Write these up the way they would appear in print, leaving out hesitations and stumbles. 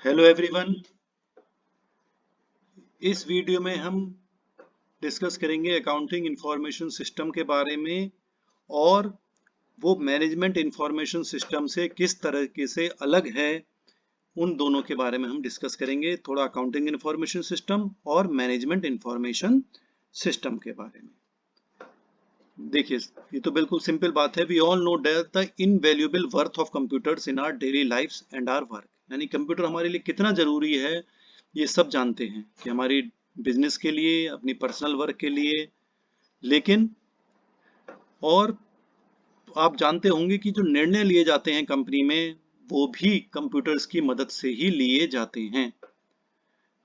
Hello everyone. इस video में हम डिस्कस करेंगे अकाउंटिंग इंफॉर्मेशन सिस्टम के बारे में और वो मैनेजमेंट इंफॉर्मेशन सिस्टम से किस तरीके से अलग है। उन दोनों के बारे में हम डिस्कस करेंगे, थोड़ा अकाउंटिंग इंफॉर्मेशन सिस्टम और मैनेजमेंट इंफॉर्मेशन सिस्टम के बारे में। देखिए, ये तो बिल्कुल सिंपल बात है। We all know that the invaluable worth of computers in our daily lifes and our work. यानी कंप्यूटर हमारे लिए कितना जरूरी है, ये सब जानते हैं कि हमारी बिजनेस के लिए, अपनी पर्सनल वर्क के लिए। लेकिन और आप जानते होंगे कि जो निर्णय लिए जाते हैं कंपनी में, वो भी कंप्यूटर्स की मदद से ही लिए जाते हैं।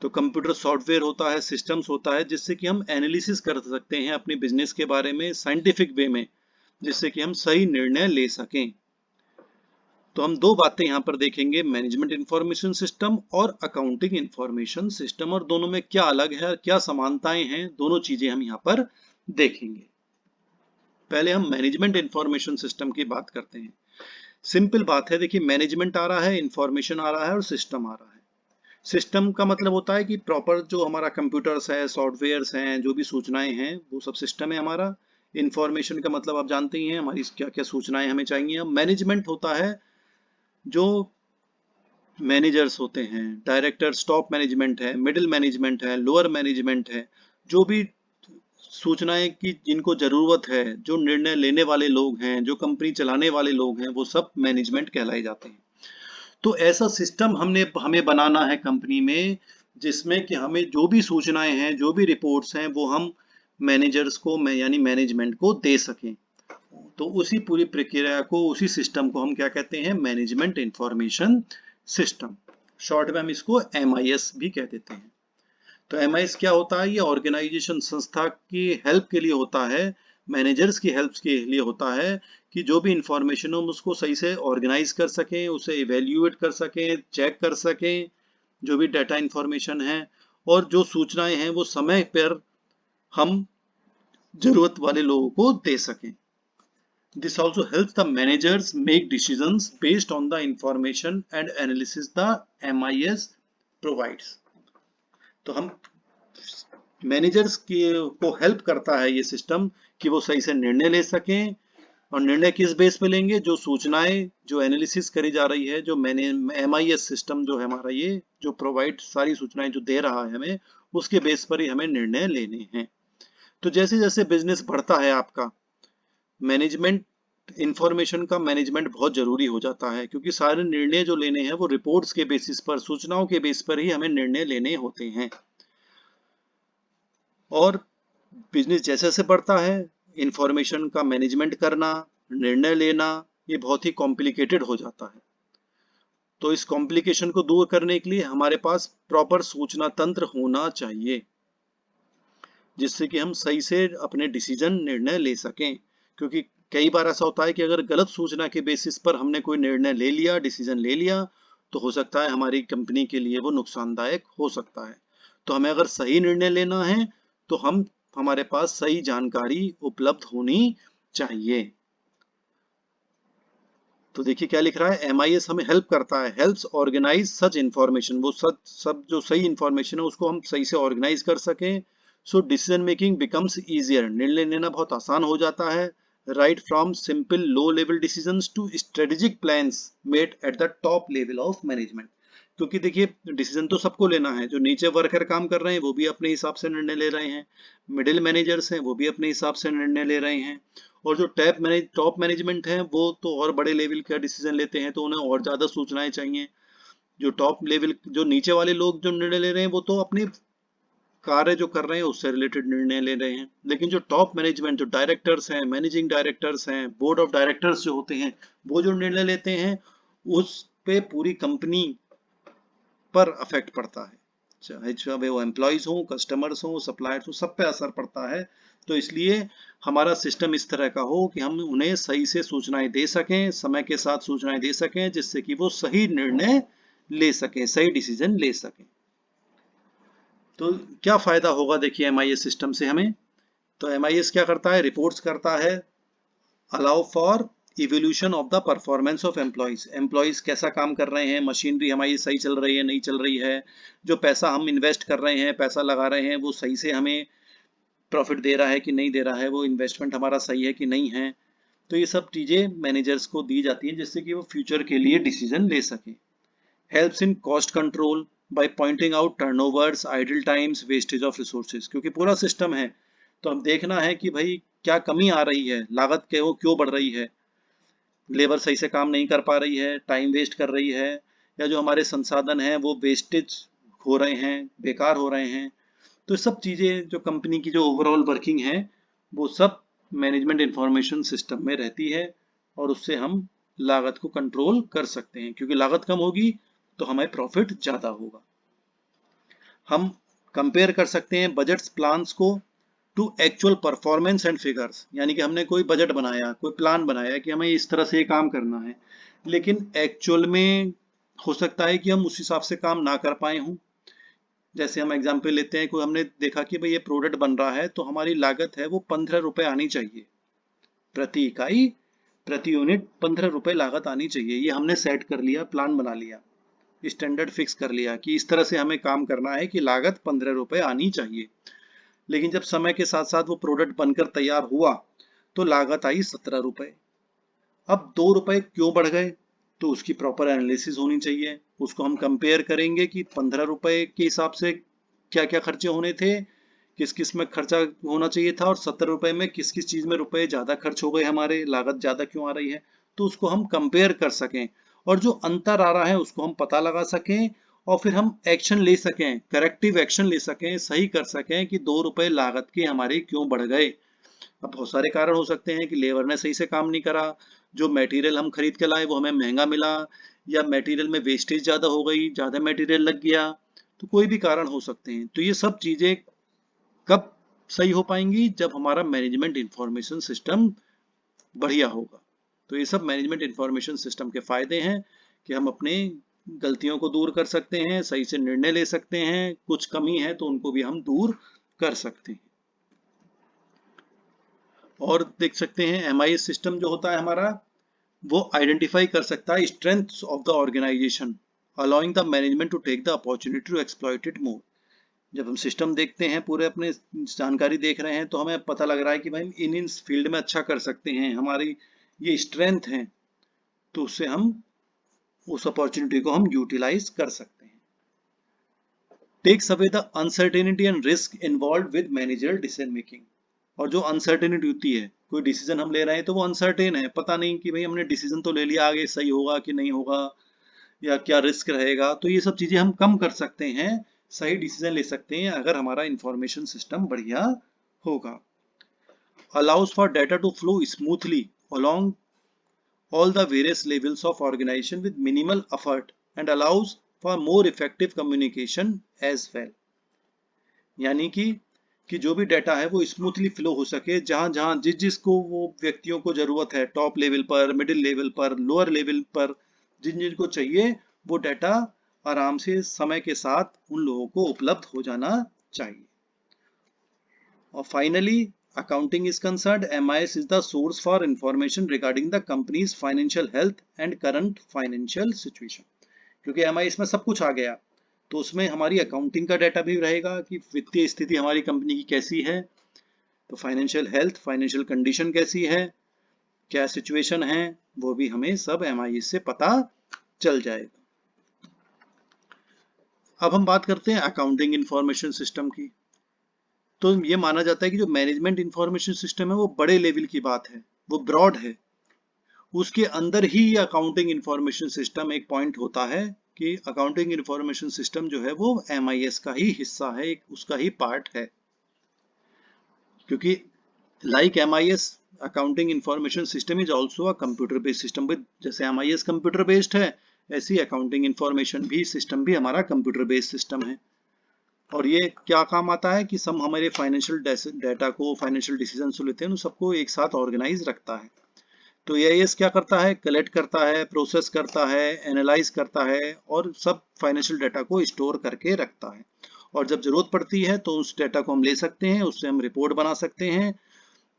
तो कंप्यूटर सॉफ्टवेयर होता है, सिस्टम्स होता है, जिससे कि हम एनालिसिस कर सकते हैं अपने बिजनेस के बारे में साइंटिफिक वे में, जिससे कि हम सही निर्णय ले सकें। तो हम दो बातें यहाँ पर देखेंगे, मैनेजमेंट इंफॉर्मेशन सिस्टम और अकाउंटिंग इंफॉर्मेशन सिस्टम, और दोनों में क्या अलग है, क्या समानताएं हैं, दोनों चीजें हम यहाँ पर देखेंगे। पहले हम मैनेजमेंट इंफॉर्मेशन सिस्टम की बात करते हैं। सिंपल बात है, देखिए, मैनेजमेंट आ रहा है, इंफॉर्मेशन आ रहा है और सिस्टम आ रहा है। सिस्टम का मतलब होता है कि प्रॉपर जो हमारा कंप्यूटर्स है, सॉफ्टवेयर्स हैं, जो भी सूचनाएं हैं, वो सब सिस्टम है हमारा। इंफॉर्मेशन का मतलब आप जानते ही हैं, हमारी क्या क्या सूचनाएं हमें चाहिए। मैनेजमेंट होता है जो मैनेजर्स होते हैं, डायरेक्टर्स, टॉप मैनेजमेंट है, मिडिल मैनेजमेंट है, लोअर मैनेजमेंट है, जो भी सूचनाएं की जिनको जरूरत है, जो निर्णय लेने वाले लोग हैं, जो कंपनी चलाने वाले लोग हैं, वो सब मैनेजमेंट कहलाए जाते हैं। तो ऐसा सिस्टम हमें बनाना है कंपनी में, जिसमें कि हमें जो भी सूचनाएं हैं, जो भी रिपोर्ट्स हैं, वो हम मैनेजर्स को यानी मैनेजमेंट को दे सकें। तो उसी पूरी प्रक्रिया को, उसी सिस्टम को हम क्या कहते हैं, मैनेजमेंट इंफॉर्मेशन सिस्टम। शॉर्ट में हम इसको MIS भी कह देते हैं। तो MIS क्या होता है? ये ऑर्गेनाइजेशन, संस्था की हेल्प के लिए होता है, मैनेजर्स की हेल्प के लिए होता है, कि जो भी इंफॉर्मेशन हो उसको सही से ऑर्गेनाइज कर सकें, उसे इवेल्युएट कर सकें, चेक कर सकें, जो भी डाटा इंफॉर्मेशन है, और जो सूचनाएं हैं वो समय पर हम जरूरत वाले लोगों को दे सकें। This also helps the managers make decisions based on the information and analysis the MIS provides. तो हम मैनेजर्स को हेल्प करता है ये सिस्टम, कि वो सही से निर्णय ले सकें। और निर्णय किस बेस पे लेंगे? जो सूचनाएं, जो एनालिसिस करी जा रही है, जो MIS सिस्टम जो है हमारा, ये जो प्रोवाइड सारी सूचनाएं जो दे रहा है हमें, उसके बेस पर ही हमें निर्णय लेने हैं। तो जैसे जैसे बिजनेस बढ़ता है आपका, मैनेजमेंट इंफॉर्मेशन का मैनेजमेंट बहुत जरूरी हो जाता है, क्योंकि सारे निर्णय जो लेने हैं वो रिपोर्ट्स के बेसिस पर, सूचनाओं के बेस पर ही हमें निर्णय लेने होते हैं। और बिजनेस जैसे जैसे बढ़ता है, इंफॉर्मेशन का मैनेजमेंट करना, निर्णय लेना, ये बहुत ही कॉम्प्लिकेटेड हो जाता है। तो इस कॉम्प्लिकेशन को दूर करने के लिए हमारे पास प्रॉपर सूचना तंत्र होना चाहिए, जिससे कि हम सही से अपने डिसीजन, निर्णय ले सकें। क्योंकि कई बार ऐसा होता है कि अगर गलत सूचना के बेसिस पर हमने कोई निर्णय ले लिया, डिसीजन ले लिया, तो हो सकता है हमारी कंपनी के लिए वो नुकसानदायक हो सकता है। तो हमें अगर सही निर्णय लेना है, तो हमारे पास सही जानकारी उपलब्ध होनी चाहिए। तो देखिए क्या लिख रहा है, MIS हमें हेल्प करता है, हेल्प्स ऑर्गेनाइज सच इंफॉर्मेशन। वो सब जो सही इंफॉर्मेशन है उसको हम सही से ऑर्गेनाइज कर सकें। So decision making becomes easier, निर्णय लेना बहुत आसान हो जाता है। Right from simple low level decisions to strategic plans made at the top level of management. क्योंकि देखिए, डिसीजन तो सबको लेना है, जो नीचे वर्कर काम कर रहे हैं वो भी अपने हिसाब से निर्णय ले रहे हैं, मिडिल मैनेजर्स हैं वो भी अपने हिसाब से निर्णय ले रहे हैं, और जो टॉप मैनेजमेंट है वो तो और बड़े लेवल का डिसीजन लेते हैं, तो उन्हें और ज्यादा सूचनाएं चाहिए। जो टॉप लेवल, जो नीचे वाले लोग जो निर्णय ले रहे हैं, वो तो अपनी कार्य जो कर रहे हैं उससे रिलेटेड निर्णय ले रहे हैं। लेकिन जो टॉप मैनेजमेंट, जो डायरेक्टर्स हैं, मैनेजिंग डायरेक्टर्स हैं, बोर्ड ऑफ डायरेक्टर्स जो होते हैं, वो जो निर्णय लेते हैं, उस पे पूरी कंपनी पर अफेक्ट पड़ता है। चाहे वो एम्प्लॉयज हो, कस्टमर्स हो, सप्लायर्स हो, सब पे असर पड़ता है। तो इसलिए हमारा सिस्टम इस तरह का हो कि हम उन्हें सही से सूचनाएं दे सकें, समय के साथ सूचनाएं दे सकें, जिससे कि वो सही निर्णय ले सकें, सही डिसीजन ले सकें। तो क्या फायदा होगा देखिए MIS सिस्टम से हमें? तो MIS क्या करता है? रिपोर्ट्स करता है, allow for evolution of the performance of employees, employees कैसा काम कर रहे हैं, मशीनरी हमारी सही चल रही है नहीं चल रही है, जो पैसा हम इन्वेस्ट कर रहे हैं, पैसा लगा रहे हैं, वो सही से हमें प्रॉफिट दे रहा है कि नहीं दे रहा है, वो इन्वेस्टमेंट हमारा सही है कि नहीं है। तो ये सब चीज़ें मैनेजर्स को दी जाती हैं जिससे कि वो फ्यूचर के लिए डिसीजन ले सकें। Helps in cost control by pointing out turnovers, idle times, wastage of resources, क्योंकि पूरा सिस्टम है तो हम देखना है कि भाई क्या कमी आ रही है, लागत क्यों बढ़ रही है, लेबर सही से काम नहीं कर पा रही है, टाइम वेस्ट कर रही है, या जो हमारे संसाधन हैं वो वेस्टेज हो रहे हैं, बेकार हो रहे हैं। तो सब चीज़ें जो कंपनी की जो ओवरऑल वर्किंग है वो सब मैनेजमेंट इंफॉर्मेशन सिस्टम में रहती है और उससे हम लागत को कंट्रोल कर सकते हैं, क्योंकि लागत कम होगी तो हमें प्रॉफिट ज़्यादा होगा। हम कंपेयर कर सकते हैं बजट्स प्लान्स को to actual performance and figures, यानी कि हमने कोई बजट बनाया, कोई प्लान बनाया कि हमें इस तरह से ये काम करना है, लेकिन एक्चुअल में हो सकता है कि हम उस हिसाब से काम ना कर पाए हों। जैसे हम एग्जाम्पल लेते हैं, कोई हमने देखा कि भाई ये प्रोडक्ट बन रहा है तो हमारी लागत है वो 15 रुपए आनी चाहिए प्रति इकाई, प्रति यूनिट 15 रुपए लागत आनी चाहिए। ये हमने सेट कर लिया, प्लान बना लिया, स्टैंडर्ड फिक्स कर लिया कि इस तरह से हमें काम करना है कि लागत 15 रुपए आनी चाहिए। लेकिन जब समय के साथ साथ वो प्रोडक्ट बनकर तैयार हुआ तो लागत आई 17 रुपए। अब 2 रुपए क्यों बढ़ गए, तो उसकी प्रॉपर एनालिसिस होनी चाहिए। उसको हम कंपेयर करेंगे कि 15 रुपए के हिसाब से क्या क्या खर्चे होने थे, किस किस में खर्चा होना चाहिए था, और 70 रुपए में किस किस चीज में रुपए ज्यादा खर्च हो गए, हमारे लागत ज्यादा क्यों आ रही है। तो उसको हम कंपेयर कर सकें और जो अंतर आ रहा है उसको हम पता लगा सकें और फिर हम एक्शन ले सकें, करेक्टिव एक्शन ले सकें, सही कर सकें कि 2 रुपए लागत के हमारे क्यों बढ़ गए। अब बहुत सारे कारण हो सकते हैं कि लेबर ने सही से काम नहीं करा, जो मटेरियल हम खरीद के लाए वो हमें महंगा मिला, या मटेरियल में वेस्टेज ज़्यादा हो गई, ज़्यादा मटेरियल लग गया, तो कोई भी कारण हो सकते हैं। तो ये सब चीज़ें कब सही हो पाएंगी, जब हमारा मैनेजमेंट इंफॉर्मेशन सिस्टम बढ़िया होगा। तो ये सब मैनेजमेंट इंफॉर्मेशन सिस्टम के फायदे हैं कि हम अपने गलतियों को दूर कर सकते हैं, सही से निर्णय ले सकते हैं, कुछ कमी है तो उनको भी हम दूर कर सकते हैं। और देख सकते हैं MIS सिस्टम जो होता है हमारा, वो आइडेंटिफाई कर सकता है strengths of the organisation, allowing the management to take the opportunity to exploit it more. जब हम सिस्टम देखते हैं, पूरे अपने जानकारी देख रहे हैं, तो हमें पता लग रहा है कि भाई इन फील्ड में अच्छा कर सकते हैं, हमारी ये स्ट्रेंथ है, तो उससे हम उस अपॉर्चुनिटी को हम यूटिलाइज कर सकते हैं। Takes away the uncertainty and risk involve with managerial decision making. और जो अनसर्टेनिटी होती है, कोई डिसीजन हम ले रहे हैं तो वो अनसर्टेन है, पता नहीं कि भाई हमने डिसीजन तो ले लिया, आगे सही होगा कि नहीं होगा, या क्या रिस्क रहेगा। तो ये सब चीजें हम कम कर सकते हैं, सही डिसीजन ले सकते हैं अगर हमारा इंफॉर्मेशन सिस्टम बढ़िया होगा। Allows for data to flow smoothly along all the various levels of organization with minimal effort and allows for more effective communication as well। यानी कि जो भी डाटा है वो स्मूथली फ्लो हो सके, जहां जहां जिसको वो व्यक्तियों को जरूरत है, टॉप लेवल पर, मिडिल लेवल पर, लोअर लेवल पर, जिनको चाहिए वो डाटा आराम से समय के साथ उन लोगों को उपलब्ध हो जाना चाहिए। और finally, accounting is concerned, MIS is the source for information regarding the company's financial health and current financial situation। क्योंकि MIS में सब कुछ आ गया तो उसमें हमारी अकाउंटिंग का डाटा भी रहेगा कि वित्तीय स्थिति हमारी कंपनी की कैसी है, तो फाइनेंशियल हेल्थ, फाइनेंशियल कंडीशन कैसी है, क्या सिचुएशन है, वो भी हमें सब MIS से पता चल जाएगा। अब हम बात करते हैं अकाउंटिंग इंफॉर्मेशन सिस्टम की। तो ये माना जाता है कि जो मैनेजमेंट इंफॉर्मेशन सिस्टम है वो बड़े लेवल की बात है, वो ब्रॉड है, उसके अंदर ही अकाउंटिंग इंफॉर्मेशन सिस्टम एक पॉइंट होता है कि अकाउंटिंग इंफॉर्मेशन सिस्टम जो है वो MIS का ही हिस्सा है, एक उसका ही पार्ट है। क्योंकि like MIS, accounting information system is also a computer based system. With जैसे MIS कंप्यूटर बेस्ड है, ऐसी अकाउंटिंग इंफॉर्मेशन भी सिस्टम भी हमारा कंप्यूटर बेस्ड सिस्टम है। और ये क्या काम आता है कि सब हमारे फाइनेंशियल डाटा को, फाइनेंशियल डिसीजन लेते हैं, उन सबको एक साथ ऑर्गेनाइज रखता है। तो AIS क्या करता है, कलेक्ट करता है, प्रोसेस करता है, एनालाइज करता है और सब फाइनेंशियल डाटा को स्टोर करके रखता है। और जब जरूरत पड़ती है तो उस डाटा को हम ले सकते हैं, उससे हम रिपोर्ट बना सकते हैं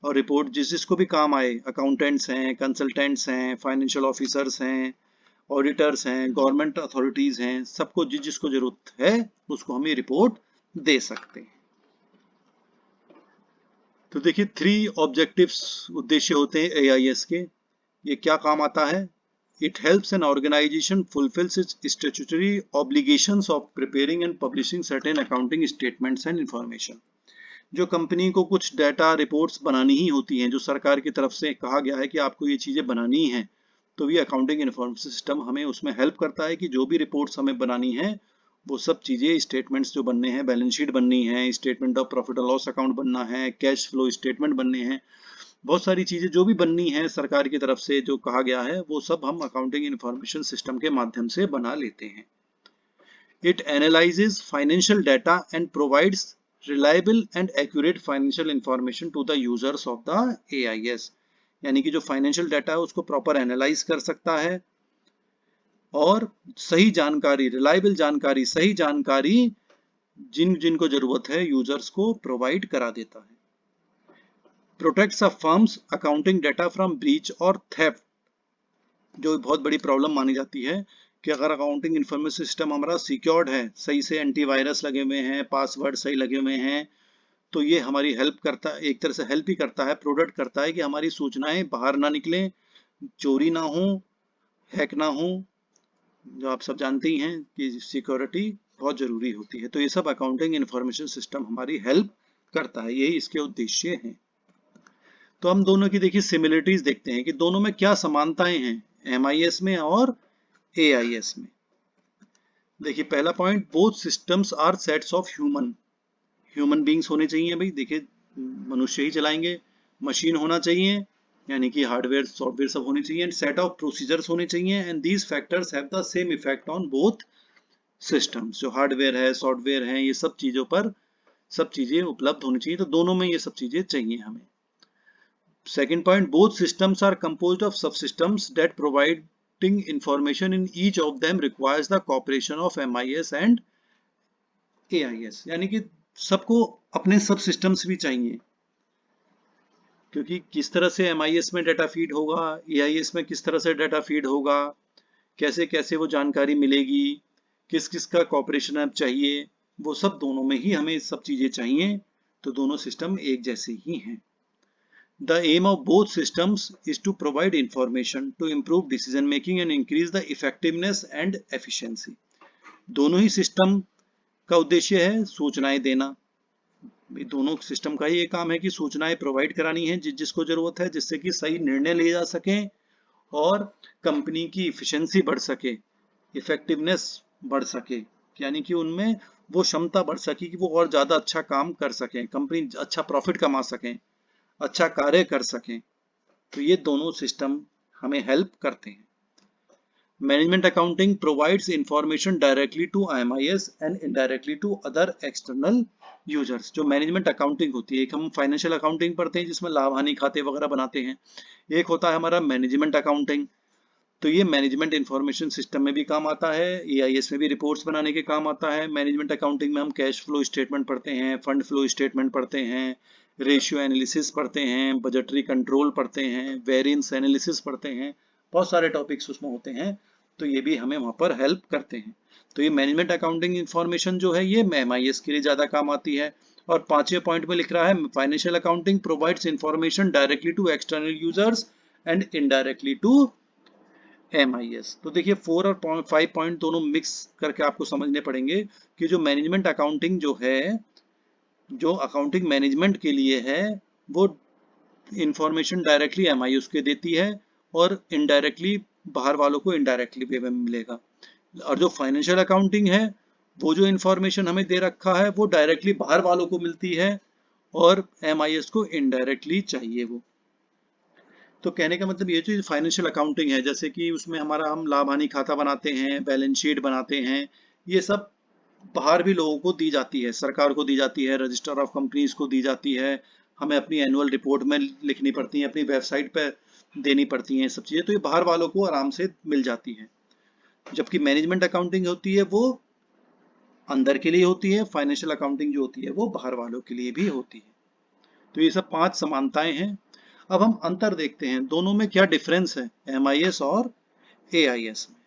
और रिपोर्ट जिसको भी काम आए, अकाउंटेंट्स हैं, कंसल्टेंट्स हैं, फाइनेंशियल ऑफिसर्स हैं, ऑडिटर्स हैं, गवर्नमेंट अथॉरिटीज हैं, सबको जिसको जरूरत है उसको हम ये रिपोर्ट दे सकते हैं। तो देखिए 3 ऑब्जेक्टिव्स उद्देश्य होते हैं एआईएस के। ये क्या काम आता है? It helps an organization fulfills its statutory obligations of preparing and publishing certain accounting statements and information. जो कंपनी को कुछ डाटा रिपोर्ट्स बनानी ही होती हैं, जो सरकार की तरफ से कहा गया है कि आपको ये चीज़ें बनानी हैं, तो ये अकाउंटिंग इन्फॉर्मेशन सिस्टम हमें उसमें हेल्प करता है कि जो भी रिपोर्ट्स हमें बनानी है वो सब चीज़ें, स्टेटमेंट्स जो बनने हैं, बैलेंस शीट बननी है, स्टेटमेंट ऑफ प्रॉफिट और लॉस अकाउंट बनना है, कैश फ्लो स्टेटमेंट बनने हैं, बहुत सारी चीजें जो भी बननी है सरकार की तरफ से जो कहा गया है वो सब हम अकाउंटिंग इंफॉर्मेशन सिस्टम के माध्यम से बना लेते हैं। It analyses financial data and provides reliable and accurate financial information to the users of the AIS. यानी कि जो फाइनेंशियल डाटा है उसको प्रॉपर एनालाइज कर सकता है और सही जानकारी, रिलायबल जानकारी, सही जानकारी जिनको जरूरत है यूजर्स को प्रोवाइड करा देता है। Protects a firms accounting data from breach और थेफ्ट, जो बहुत बड़ी प्रॉब्लम मानी जाती है कि अगर अकाउंटिंग इंफॉर्मेशन सिस्टम हमारा सिक्योर्ड है, सही से एंटीवायरस लगे हुए हैं, पासवर्ड सही लगे हुए हैं, तो ये हमारी हेल्प करता है, एक तरह से हेल्प ही करता है, प्रोटेक्ट करता है कि हमारी सूचनाएं बाहर ना निकलें, चोरी ना हो, हैक ना हो। जो आप सब जानते ही हैं कि सिक्योरिटी बहुत जरूरी होती है, तो ये सब अकाउंटिंग इंफॉर्मेशन सिस्टम हमारी हेल्प करता है, यही इसके उद्देश्य हैं। तो हम दोनों की देखिए सिमिलरिटीज देखते हैं कि दोनों में क्या समानताएं हैं, एमआईएस में और एआईएस में। देखिए पहला point, both systems are sets of human beings होने चाहिए भाई। देखिए मनुष्य ही चलाएंगे, मशीन होना चाहिए, यानी कि हार्डवेयर सॉफ्टवेयर सब होने चाहिए, एंड सेट ऑफ प्रोसीजर्स होने चाहिए, and these factors have the same effect on both systems. जो हार्डवेयर है, सॉफ्टवेयर है, ये सब चीजों पर सब चीजें उपलब्ध होनी चाहिए, तो दोनों में ये सब चीजें चाहिए हमें। Second point, both systems are composed of subsystems that providing information in each of them requires the cooperation of MIS and AIS। यानी कि सबको अपने सब सिस्टम्स भी चाहिए, क्योंकि किस तरह से MIS में डाटा फीड होगा, AIS में किस तरह से डाटा फीड होगा, कैसे कैसे वो जानकारी मिलेगी, किस किस का कॉपरेशन अब चाहिए, वो सब दोनों में ही हमें सब चीजें चाहिए, तो दोनों सिस्टम एक जैसे ही हैं। The aim of both systems is to provide information to improve decision making and increase the effectiveness and efficiency। दोनों ही सिस्टम का उद्देश्य है सूचनाएं देना। दोनों सिस्टम का ही ये काम है कि सूचनाएं प्रोवाइड करानी है जिसको जरूरत है, जिससे कि सही निर्णय लिए जा सके और कंपनी की इफिशिएंसी बढ़ सके, इफेक्टिवनेस बढ़ सके, यानी कि उनमें वो क्षमता बढ़ सके कि वो और ज्यादा अच्छा काम कर सकें, कंपनी अच्छा प्रॉफिट कमा सकें, अच्छा कार्य कर सकें। तो ये दोनों सिस्टम हमें हेल्प करते हैं। Management accounting provides information directly to MIS and indirectly to other external users. जो मैनेजमेंट अकाउंटिंग होती है, एक हम फाइनेंशियल अकाउंटिंग पढ़ते हैं जिसमें लाभ हानि खाते वगैरह बनाते हैं, एक होता है हमारा मैनेजमेंट अकाउंटिंग। तो ये मैनेजमेंट इंफॉर्मेशन सिस्टम में भी काम आता है, एआईएस में भी रिपोर्ट्स बनाने के काम आता है। मैनेजमेंट अकाउंटिंग में हम कैश फ्लो स्टेटमेंट पढ़ते हैं, फंड फ्लो स्टेटमेंट पढ़ते हैं, रेशियो एनालिसिस पढ़ते हैं, बजटरी कंट्रोल पढ़ते हैं, वेरिएंस एनालिसिस पढ़ते हैं, बहुत सारे टॉपिक्स उसमें होते हैं, तो ये भी हमें वहाँ पर हेल्प करते हैं। तो ये मैनेजमेंट अकाउंटिंग इंफॉर्मेशन जो है ये एमआईएस के लिए ज़्यादा काम आती है। और 5वें पॉइंट में लिख रहा है, financial accounting provides information directly to external users and indirectly to MIS। तो देखिए 4 और 5 पॉइंट दोनों मिक्स करके आपको समझने पड़ेंगे कि जो मैनेजमेंट अकाउंटिंग जो है, जो अकाउंटिंग मैनेजमेंट के लिए है, वो इंफॉर्मेशन डायरेक्टली MIS के देती है और इनडायरेक्टली बाहर वालों को इनडायरेक्टली वे में मिलेगा। और जो फाइनेंशियल अकाउंटिंग है, वो जो इंफॉर्मेशन हमें दे रखा है वो डायरेक्टली बाहर वालों को मिलती है और MIS को इनडायरेक्टली चाहिए वो। तो कहने का मतलब ये जो फाइनेंशियल अकाउंटिंग है, जैसे कि उसमें हमारा हम लाभ हानि खाता बनाते हैं, बैलेंस शीट बनाते हैं, ये सब बाहर भी लोगों को दी जाती है, सरकार को दी जाती है, रजिस्टर ऑफ कंपनीज को दी जाती है, हमें अपनी एनुअल रिपोर्ट में लिखनी पड़ती है, अपनी वेबसाइट पे देनी पड़ती हैं सब चीज़ें, तो ये बाहर वालों को आराम से मिल जाती है। जबकि मैनेजमेंट अकाउंटिंग होती है वो अंदर के लिए होती है, फाइनेंशियल अकाउंटिंग जो होती है वो बाहर वालों के लिए भी होती है। तो ये सब 5 समानताएं हैं। अब हम अंतर देखते हैं, दोनों में क्या डिफरेंस है MIS और AIS में।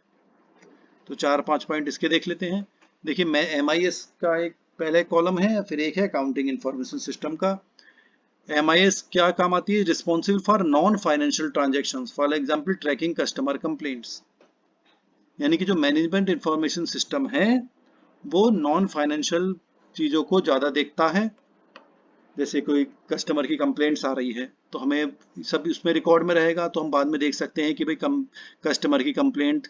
तो 4-5 पॉइंट इसके देख लेते हैं। देखिए, मैं MIS का एक पहले कॉलम है, फिर एक है अकाउंटिंग इंफॉर्मेशन सिस्टम का। MIS क्या काम आती है? Responsible for non financial transactions, for example tracking customer complaints. यानी कि जो मैनेजमेंट इंफॉर्मेशन सिस्टम है वो नॉन फाइनेंशियल चीज़ों को ज़्यादा देखता है। जैसे कोई कस्टमर की कंप्लेंट्स आ रही है तो हमें सब उसमें रिकॉर्ड में रहेगा, तो हम बाद में देख सकते हैं कि भाई कस्टमर की कंप्लेंट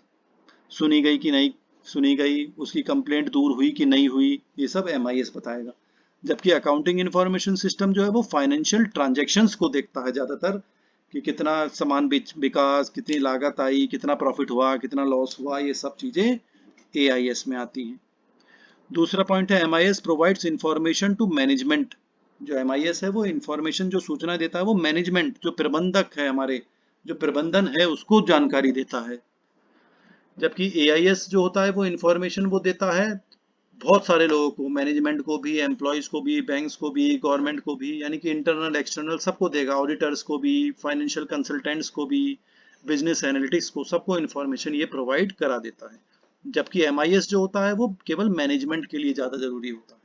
सुनी गई कि नहीं सुनी गई, उसकी कंप्लेंट दूर हुई कि नहीं हुई, ये सब MIS बताएगा। जबकि अकाउंटिंग इंफॉर्मेशन सिस्टम जो है वो फाइनेंशियल ट्रांजैक्शंस को देखता है ज़्यादातर, कि कितना सामान बिका, कितनी लागत आई, कितना प्रॉफिट हुआ, कितना लॉस हुआ, ये सब चीज़ें AIS में आती हैं। दूसरा पॉइंट है MIS provides information to management. जो MIS है वो इंफॉर्मेशन, जो सूचना देता है वो मैनेजमेंट, जो प्रबंधक है हमारे, जो प्रबंधन है उसको जानकारी देता है। जबकि AIS जो होता है वो इंफॉर्मेशन वो देता है बहुत सारे लोगों को, मैनेजमेंट को भी, एम्प्लॉयज को भी, बैंक्स को भी, गवर्नमेंट को भी, यानी कि इंटरनल एक्सटर्नल सबको देगा, ऑडिटर्स को भी, फाइनेंशियल कंसल्टेंट्स को भी, बिजनेस एनालिटिक्स को, सबको इंफॉर्मेशन ये प्रोवाइड करा देता है। जबकि MIS जो होता है वो केवल मैनेजमेंट के लिए ज़्यादा जरूरी होता है।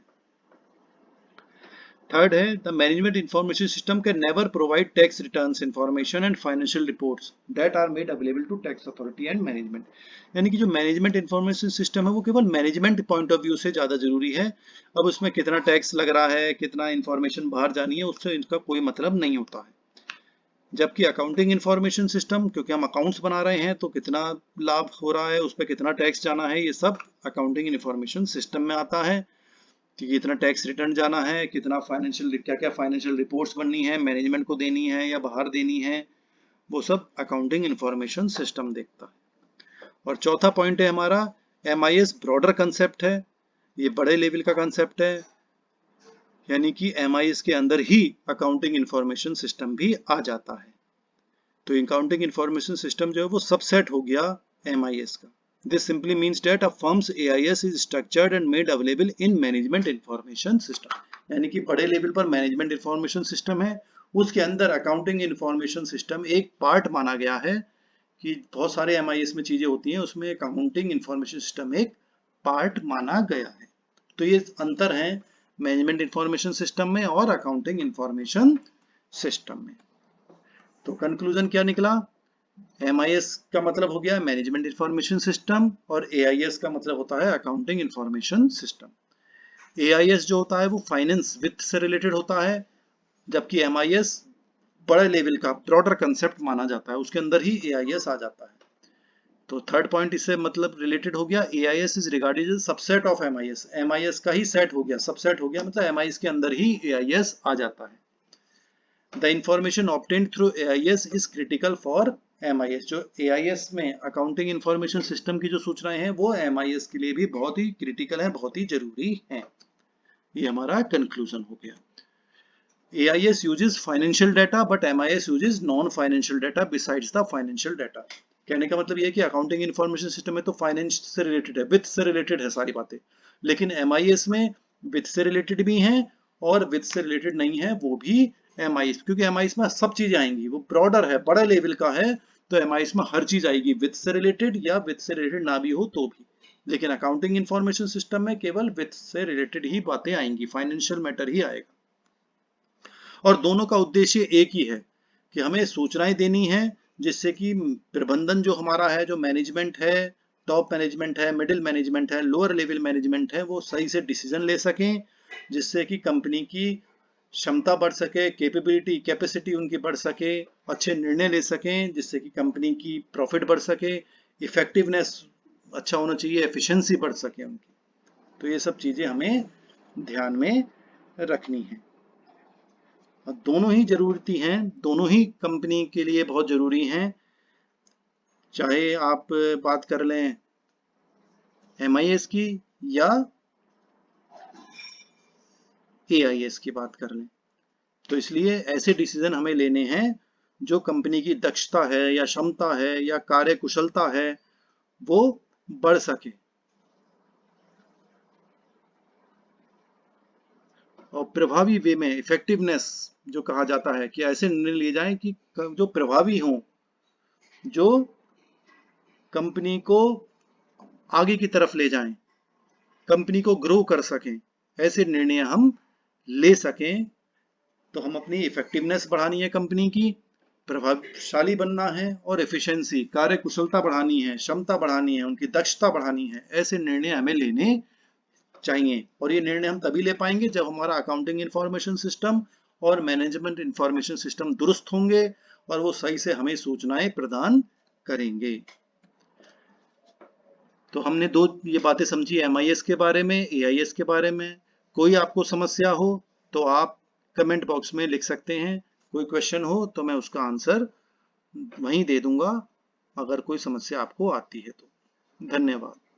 थर्ड है, the management information system can never provide tax returns information and financial reports that are made available to tax authority and management. यानी कि जो मैनेजमेंट इंफॉर्मेशन सिस्टम है वो केवल मैनेजमेंट पॉइंट ऑफ व्यू से ज़्यादा जरूरी है। अब उसमें कितना टैक्स लग रहा है, कितना इंफॉर्मेशन बाहर जानी है, उससे इनका कोई मतलब नहीं होता है। जबकि अकाउंटिंग इंफॉर्मेशन सिस्टम, क्योंकि हम अकाउंट्स बना रहे हैं तो कितना लाभ हो रहा है, उस पर कितना टैक्स जाना है, ये सब अकाउंटिंग इंफॉर्मेशन सिस्टम में आता है। कि कितना टैक्स रिटर्न जाना है, कितना फाइनेंशियल, क्या क्या फाइनेंशियल रिपोर्ट्स बननी है, मैनेजमेंट को देनी है या बाहर देनी है, वो सब अकाउंटिंग इंफॉर्मेशन सिस्टम देखता है। और चौथा पॉइंट है हमारा, MIS ब्रॉडर कंसेप्ट है, ये बड़े लेवल का कंसेप्ट है। यानी कि MIS के अंदर ही अकाउंटिंग इंफॉर्मेशन सिस्टम भी आ जाता है। तो अकाउंटिंग इंफॉर्मेशन सिस्टम जो है वो सबसेट हो गया MIS का। This simply means that a firm's AIS is structured and made available in management information system. यानी कि बड़े लेवल पर मैनेजमेंट इंफॉर्मेशन सिस्टम है, उसके अंदर अकाउंटिंग इंफॉर्मेशन सिस्टम एक पार्ट माना गया है। कि बहुत सारे MIS में चीजें होती हैं, उसमें अकाउंटिंग इंफॉर्मेशन सिस्टम एक पार्ट माना गया है। तो ये अंतर है मैनेजमेंट इंफॉर्मेशन सिस्टम में और अकाउंटिंग इंफॉर्मेशन सिस्टम में। तो कंक्लूजन क्या निकला? MIS का मतलब हो गया मैनेजमेंट इंफॉर्मेशन सिस्टम और AIS का मतलब होता है अकाउंटिंग इंफॉर्मेशन सिस्टम। AIS जो होता है वो फाइनेंस वित्त से रिलेटेड होता है, जबकि MIS बड़े लेवल का ब्रॉडर कंसेप्ट माना जाता है, उसके अंदर ही AIS आ जाता है। तो थर्ड पॉइंट इससे मतलब रिलेटेड हो गया, AIS is regarded as subset of MIS। MIS का ही सेट हो गया, सबसेट हो गया, मतलब MIS के अंदर ही AIS आ जाता है। The information obtained through AIS is critical for MIS। जो AIS में अकाउंटिंग इंफॉर्मेशन सिस्टम की जो सूचनाएं हैं वो MIS के लिए भी बहुत ही क्रिटिकल है, बहुत ही जरूरी है। ये हमारा कंक्लूजन हो गया। AIS uses financial data but MIS uses non-financial data besides the financial data। कहने का मतलब ये है कि अकाउंटिंग इंफॉर्मेशन सिस्टम में तो फाइनेंस से रिलेटेड है, वित्त से रिलेटेड है सारी बातें, लेकिन MIS में वित्त से रिलेटेड भी हैं और वित्त से रिलेटेड नहीं है वो भी MIS, क्योंकि MIS में सब चीजें आएंगी, वो ब्रॉडर है, बड़ा लेवल का है, तो MIS में हर चीज आएगी, वित्त से रिलेटेड या वित्त से रिलेटेड ना भी हो तो भी। लेकिन अकाउंटिंग इंफॉर्मेशन सिस्टम में केवल वित्त से रिलेटेड ही बातें आएंगी, फाइनेंशियल मैटर ही आएगा। और दोनों का उद्देश्य एक ही है कि हमें सूचनाएं देनी है जिससे कि प्रबंधन जो हमारा है, जो मैनेजमेंट है, टॉप मैनेजमेंट है, मिडिल मैनेजमेंट है, लोअर लेवल मैनेजमेंट है, वो सही से डिसीजन ले सकें, जिससे कि कंपनी की क्षमता बढ़ सके, कैपेसिटी उनकी बढ़ सके, अच्छे निर्णय ले सकें, जिससे कि कंपनी की प्रॉफिट बढ़ सके, इफेक्टिवनेस अच्छा होना चाहिए, एफिशिएंसी बढ़ सके उनकी। तो ये सब चीजें हमें ध्यान में रखनी है। दोनों ही जरूरती हैं, दोनों ही कंपनी के लिए बहुत जरूरी हैं। चाहे आप बात कर लें MIS की या AIS की बात कर लें, तो इसलिए ऐसे डिसीजन हमें लेने हैं जो कंपनी की दक्षता है या क्षमता है या कार्य कुशलता है वो बढ़ सके और प्रभावी वे में इफेक्टिवनेस जो कहा जाता है कि ऐसे निर्णय लिए जाएं कि जो प्रभावी हों, जो कंपनी को आगे की तरफ ले जाएं, कंपनी को ग्रो कर सकें, ऐसे निर्णय हम ले सकें। तो हम अपनी इफेक्टिवनेस बढ़ानी है, कंपनी की प्रभावशाली बनना है और एफिशिएंसी कार्य कुशलता बढ़ानी है, क्षमता बढ़ानी है, उनकी दक्षता बढ़ानी है। ऐसे निर्णय हमें लेने चाहिए और ये निर्णय हम तभी ले पाएंगे जब हमारा अकाउंटिंग इंफॉर्मेशन सिस्टम और मैनेजमेंट इंफॉर्मेशन सिस्टम दुरुस्त होंगे और वो सही से हमें सूचनाएं प्रदान करेंगे। तो हमने दो ये बातें समझी MIS के बारे में, AIS के बारे में। कोई आपको समस्या हो तो आप कमेंट बॉक्स में लिख सकते हैं, कोई क्वेश्चन हो तो मैं उसका आंसर वहीं दे दूंगा अगर कोई समस्या आपको आती है तो। धन्यवाद।